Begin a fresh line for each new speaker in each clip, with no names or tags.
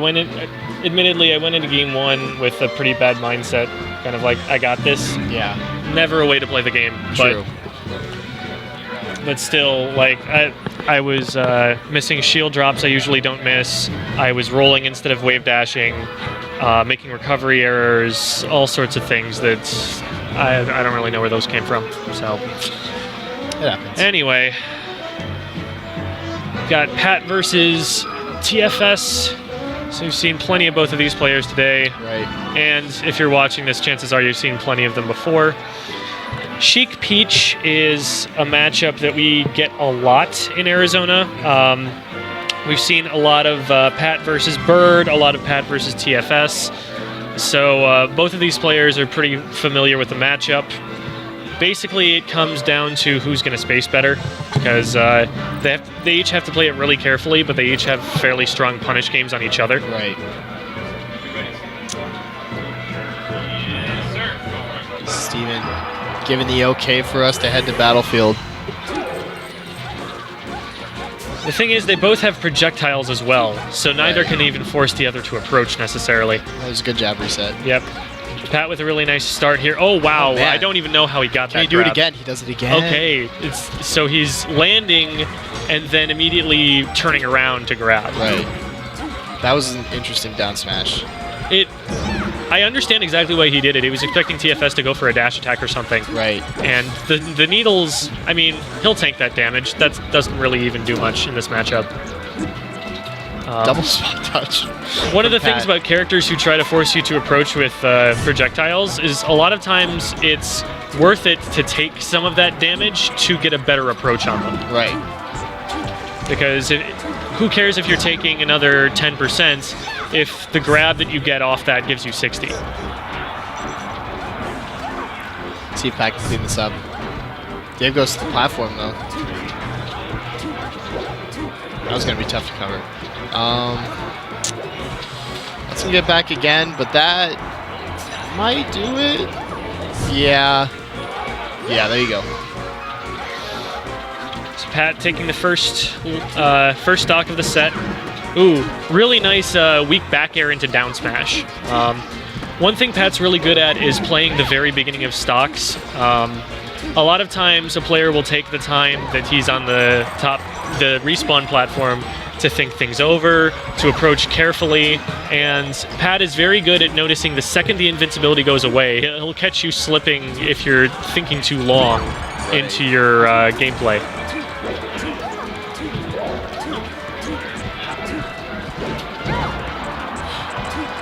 Admittedly, I went into game 1 with a pretty bad mindset, kind of like, I got this.
Yeah.
Never a way to play the game.
True.
But still, like, I was missing shield drops I usually don't miss. I was rolling instead of wave dashing, making recovery errors, all sorts of things that I don't really know where those came from. So,
it happens.
Anyway, got Pat versus TFS. So you've seen plenty of both of these players today.
Right.
And if you're watching this, chances are you've seen plenty of them before. Sheik Peach is a matchup that we get a lot in Arizona. We've seen a lot of Pat versus Bird, a lot of Pat versus TFS. So both of these players are pretty familiar with the matchup. Basically, it comes down to who's going to space better, because they each have to play it really carefully, but they each have fairly strong punish games on each other.
Right. Steven giving the okay for us to head to Battlefield.
The thing is, they both have projectiles as well, so neither can even force the other to approach necessarily.
That was a good jab reset.
Yep. Pat with a really nice start here. Oh, wow.
Oh,
I don't even know how he got that
Can he do
grab.
it again? He does it again.
Okay. So he's landing and then immediately turning around to grab.
Right. That was an interesting down smash.
I understand exactly why he did it. He was expecting TFS to go for a dash attack or something.
Right.
And the needles, I mean, he'll tank that damage. That doesn't really even do much in this matchup.
Double spot touch.
One of the things about characters who try to force you to approach with projectiles is a lot of times it's worth it to take some of that damage to get a better approach on them.
Right.
Because who cares if you're taking another 10% if the grab that you get off that gives you 60?
See if Pat can clean this up. Dave goes to the platform, though. That was going to be tough to cover. Let's get back again, but that might do it. Yeah. Yeah, there you go.
So Pat taking the first stock of the set. Ooh, really nice weak back air into down smash. One thing Pat's really good at is playing the very beginning of stocks. A lot of times a player will take the time that he's on the respawn platform to think things over, to approach carefully, and Pat is very good at noticing the second the invincibility goes away, he'll catch you slipping if you're thinking too long into your gameplay.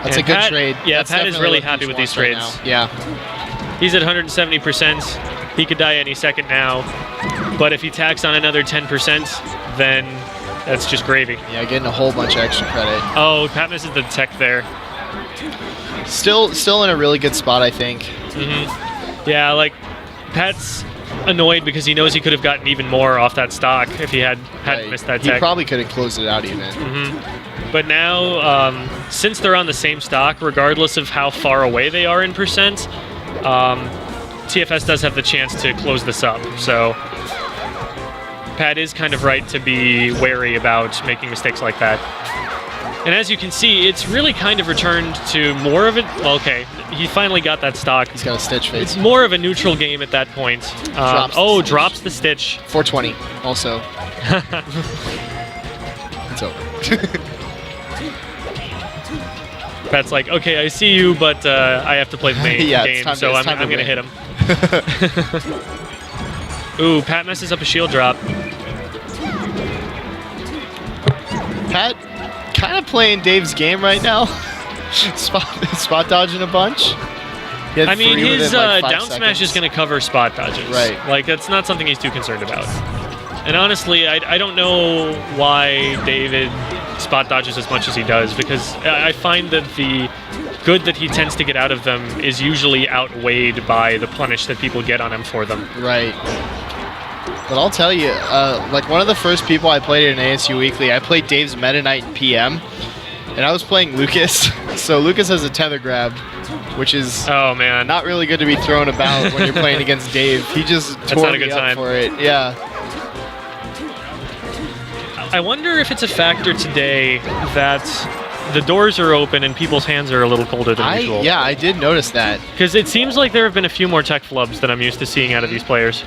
That's a good trade.
Yeah,
That's
Pat is really happy with these trades.
Right yeah.
He's at 170%. He could die any second now, but if he tacks on another 10%, then that's just gravy.
Yeah, getting a whole bunch of extra credit.
Oh, Pat misses the tech there.
Still in a really good spot, I think.
Mm-hmm. Yeah, like, Pat's annoyed because he knows he could have gotten even more off that stock if he hadn't missed that tech.
He probably could have closed it out even.
Mm-hmm. But now, since they're on the same stock, regardless of how far away they are in percent, TFS does have the chance to close this up. So Pat is kind of right to be wary about making mistakes like that. And as you can see, it's really kind of returned to more of it. Well, okay, he finally got that stock.
He's got a stitch face.
It's more of a neutral game at that point. Drops the stitch.
420 also. It's over.
Pat's like, okay, I see you, but I have to play the main game, so I'm going to hit him. Ooh, Pat messes up a shield drop.
Pat kind of playing Dave's game right now. spot dodging a bunch.
I mean, his
like
down
5
smash is going to cover spot dodges.
Right.
Like, that's not something he's too concerned about. And honestly, I don't know why David spot dodges as much as he does, because I find that the good that he tends to get out of them is usually outweighed by the punish that people get on him for them.
Right. But I'll tell you, like one of the first people I played in ASU Weekly, I played Dave's Meta Knight in PM, and I was playing Lucas. So Lucas has a tether grab, which is not really good to be thrown about when you're playing against Dave. He just tore me up for it. Yeah.
I wonder if it's a factor today that the doors are open and people's hands are a little colder than usual.
Yeah, I did notice that.
Because it seems like there have been a few more tech flubs than I'm used to seeing out of these players.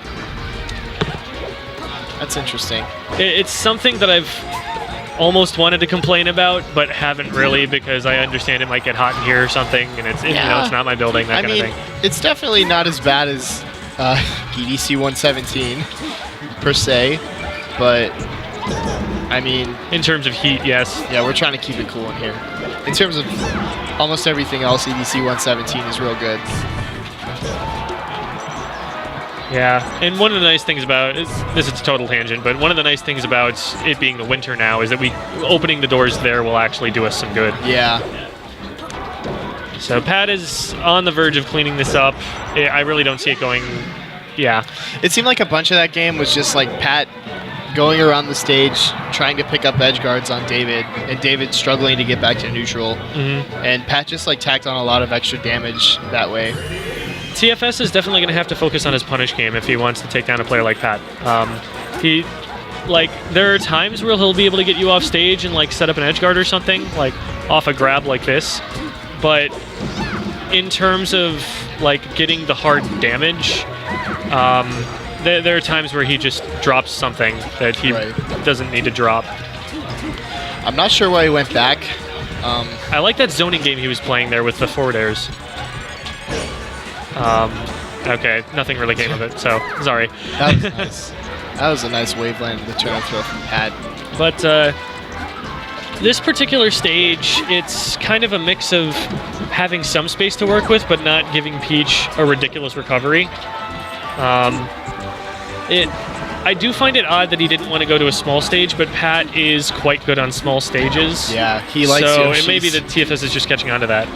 That's interesting.
It's something that I've almost wanted to complain about, but haven't really, because I understand it might get hot in here or something, and it's you know, it's not my building, that kind of thing.
It's definitely not as bad as GDC 117 per se, but I mean,
in terms of heat, yes.
Yeah, we're trying to keep it cool in here. In terms of almost everything else, EDC 117 is real good.
Yeah, and one of the nice things about this is a total tangent, but one of the nice things about it being the winter now is that opening the doors there will actually do us some good.
Yeah.
So Pat is on the verge of cleaning this up. I really don't see it going. Yeah.
It seemed like a bunch of that game was just like Pat going around the stage trying to pick up edge guards on David, and David struggling to get back to neutral. And Pat just like tacked on a lot of extra damage that way.
TFS is definitely going to have to focus on his punish game if he wants to take down a player like Pat. There are times where he'll be able to get you off stage and like set up an edge guard or something, like off a grab like this. But in terms of like getting the hard damage, there are times where he just drops something that he doesn't need to drop.
I'm not sure why he went back.
I like that zoning game he was playing there with the forward airs. Okay, nothing really came of it, so sorry.
That was nice. That was a nice waveland, the turn throw from Pat.
But this particular stage, it's kind of a mix of having some space to work with, but not giving Peach a ridiculous recovery. I do find it odd that he didn't want to go to a small stage, but Pat is quite good on small stages.
Yeah, he likes
So
Yoshi's.
it may be that TFS is just catching on to that.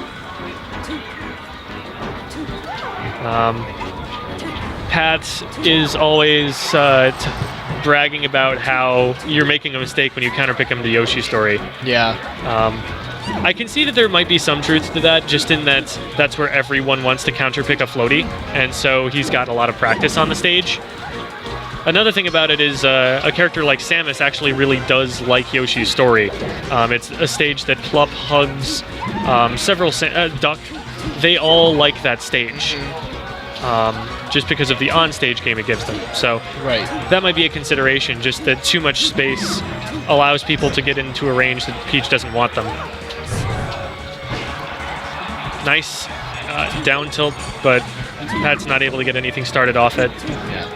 Pat is always bragging about how you're making a mistake when you counterpick him to Yoshi story.
Yeah.
I can see that there might be some truth to that, just in that that's where everyone wants to counterpick a floaty, and so he's got a lot of practice on the stage. Another thing about it is a character like Samus actually really does like Yoshi's story. It's a stage that Plup, Hugs, several Duck, they all like that stage. Just because of the on-stage game it gives them. So that might be a consideration, just that too much space allows people to get into a range that Peach doesn't want them. Nice down tilt, but Pat's not able to get anything started off it.
Yeah.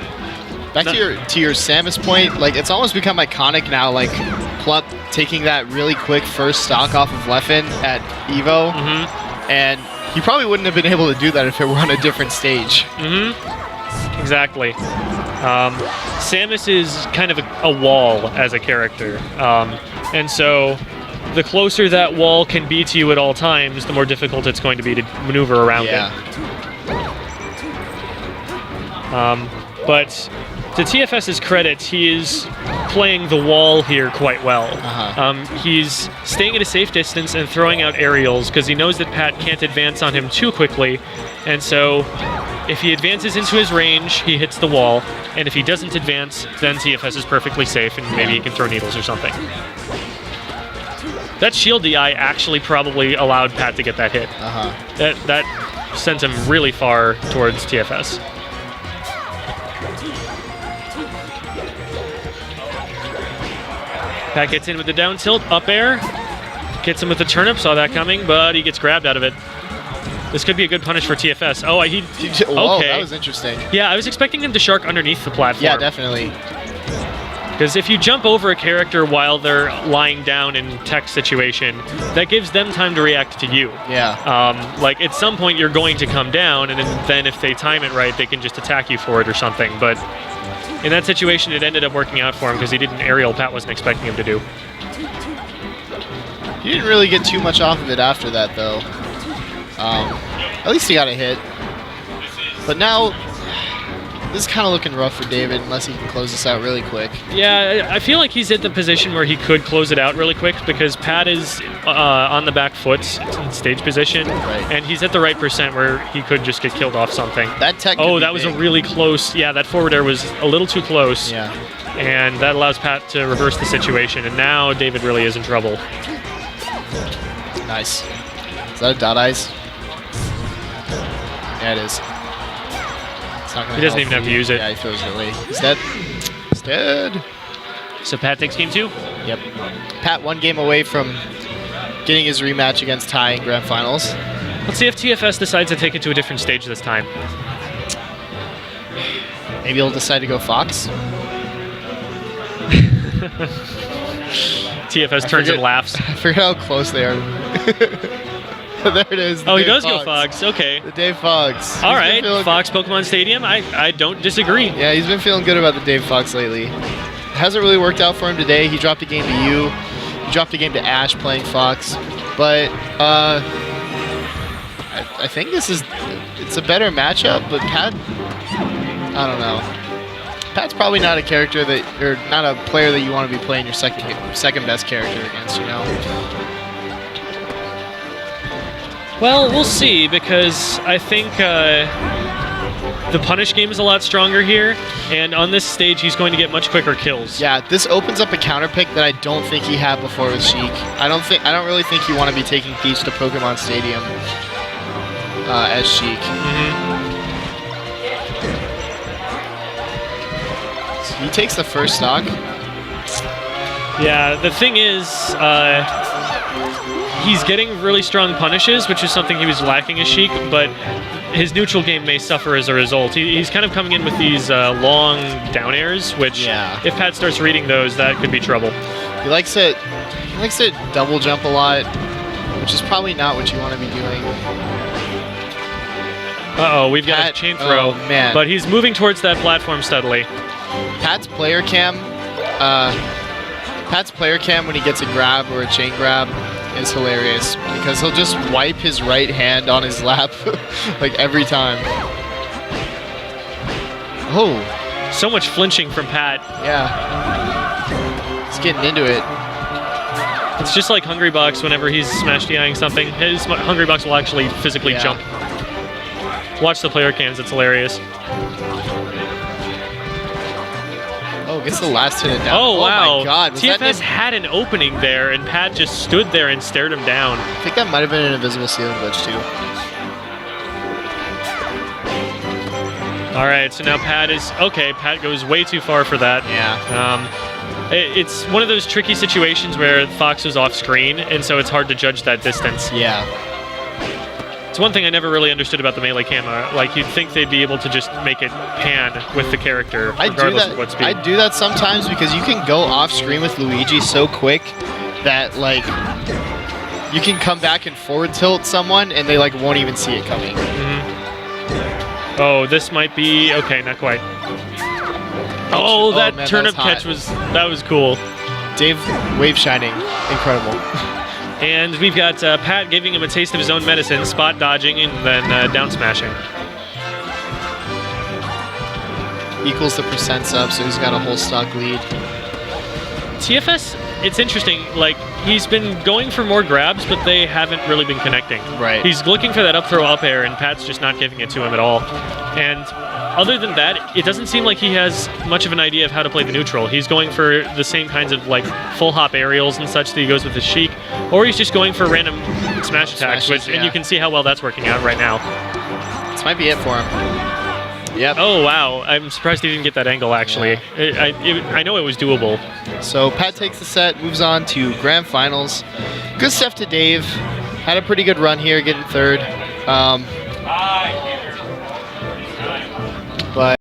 Back to your Samus point, like it's almost become iconic now, like Plup taking that really quick first stock off of Leffen at Evo, and he probably wouldn't have been able to do that if it were on a different stage.
Exactly. Samus is kind of a wall as a character, and so the closer that wall can be to you at all times, the more difficult it's going to be to maneuver around it. But to TFS's credit, he is playing the wall here quite well. He's staying at a safe distance and throwing out aerials because he knows that Pat can't advance on him too quickly, and so if he advances into his range, he hits the wall, and if he doesn't advance, then TFS is perfectly safe and maybe he can throw needles or something. That shield DI actually probably allowed Pat to get that hit. That sent him really far towards TFS. Pat gets in with the down tilt, up air, gets him with the turnip, saw that coming, but he gets grabbed out of it. This could be a good punish for TFS. Oh, okay.
That was interesting.
Yeah, I was expecting him to shark underneath the platform.
Yeah, definitely.
Because if you jump over a character while they're lying down in tech situation, that gives them time to react to you.
Yeah.
Like, at some point you're going to come down, and then if they time it right, they can just attack you for it or something. But in that situation, it ended up working out for him because he did an aerial Pat wasn't expecting him to do.
He didn't really get too much off of it after that, though. At least he got a hit. But now, this is kind of looking rough for David unless he can close this out really quick.
Yeah, I feel like he's at the position where he could close it out really quick because Pat is on the back foot in stage position, and he's at the right percent where he could just get killed off something.
That tech
that was a really close. Yeah, that forward air was a little too close.
Yeah.
And that allows Pat to reverse the situation, and now David really is in trouble.
Nice. Is that a dot ice? Yeah, it is. It's not gonna
He doesn't
help
even have to use it.
Yeah, he throws it away. He's dead. He's dead.
So Pat takes game 2?
Yep. Pat 1 game away from getting his rematch against Ty in Grand Finals.
Let's see if TFS decides to take it to a different stage this time.
Maybe he'll decide to go Fox.
TFS turns and laughs.
I forget how close they are. There it is.
Oh, he does go Fox. Okay.
The Dave Fox.
All right, Fox Pokemon Stadium. I don't disagree.
Yeah, he's been feeling good about the Dave Fox lately. It hasn't really worked out for him today. He dropped a game to you. He dropped a game to Ash playing Fox. But I think it's a better matchup, but Pat, I don't know. Pat's probably not a character or not a player that you want to be playing your second best character against, you know?
Well, we'll see, because I think the punish game is a lot stronger here, and on this stage he's going to get much quicker kills.
Yeah, this opens up a counter pick that I don't think he had before with Sheik. I don't really think you want to be taking Peach to Pokemon Stadium as Sheik. So he takes the first stock.
Yeah, the thing is, he's getting really strong punishes, which is something he was lacking as Sheik, but his neutral game may suffer as a result. He's kind of coming in with these long down airs, which if Pat starts reading those, that could be trouble.
He likes to double jump a lot, which is probably not what you want to be doing.
Uh-oh, we've got a chain throw,
man.
But he's moving towards that platform steadily.
Pat's player cam when he gets a grab or a chain grab is hilarious because he'll just wipe his right hand on his lap like every time. Oh,
so much flinching from Pat.
Yeah, he's getting into it.
It's just like Hungrybox whenever he's smash DIing something. His Hungrybox will actually physically jump. Watch the player cams, it's hilarious.
Oh, gets the last hit down.
Oh, wow.
Oh my god.
TFS had an opening there, and Pat just stood there and stared him down.
I think that might have been an invisible ceiling glitch, too.
Alright, so now Pat is... Okay, Pat goes way too far for that.
Yeah.
It's one of those tricky situations where Fox was off screen, and so it's hard to judge that distance.
Yeah.
It's one thing I never really understood about the melee camera. Like, you'd think they'd be able to just make it pan with the character, regardless of what speed.
I do that sometimes because you can go off screen with Luigi so quick that, like, you can come back and forward tilt someone and they, like, won't even see it coming.
Oh, this might be... Okay, not quite. Oh, that
man,
turnip catch that was cool.
Dave wave shining, incredible.
And we've got Pat giving him a taste of his own medicine, spot dodging, and then down smashing.
Equals the percents up, so he's got a whole stock lead.
TFS, it's interesting. Like, he's been going for more grabs, but they haven't really been connecting.
Right.
He's looking for that up throw up air, and Pat's just not giving it to him at all. And other than that, it doesn't seem like he has much of an idea of how to play the neutral. He's going for the same kinds of, like, full hop aerials and such that he goes with his Sheik, or he's just going for random smash attacks, and you can see how well that's working out right now.
This might be it for him. Yep.
Oh, wow. I'm surprised he didn't get that angle, actually. Yeah. I know it was doable.
So Pat takes the set, moves on to Grand Finals. Good stuff to Dave. Had a pretty good run here, getting third. But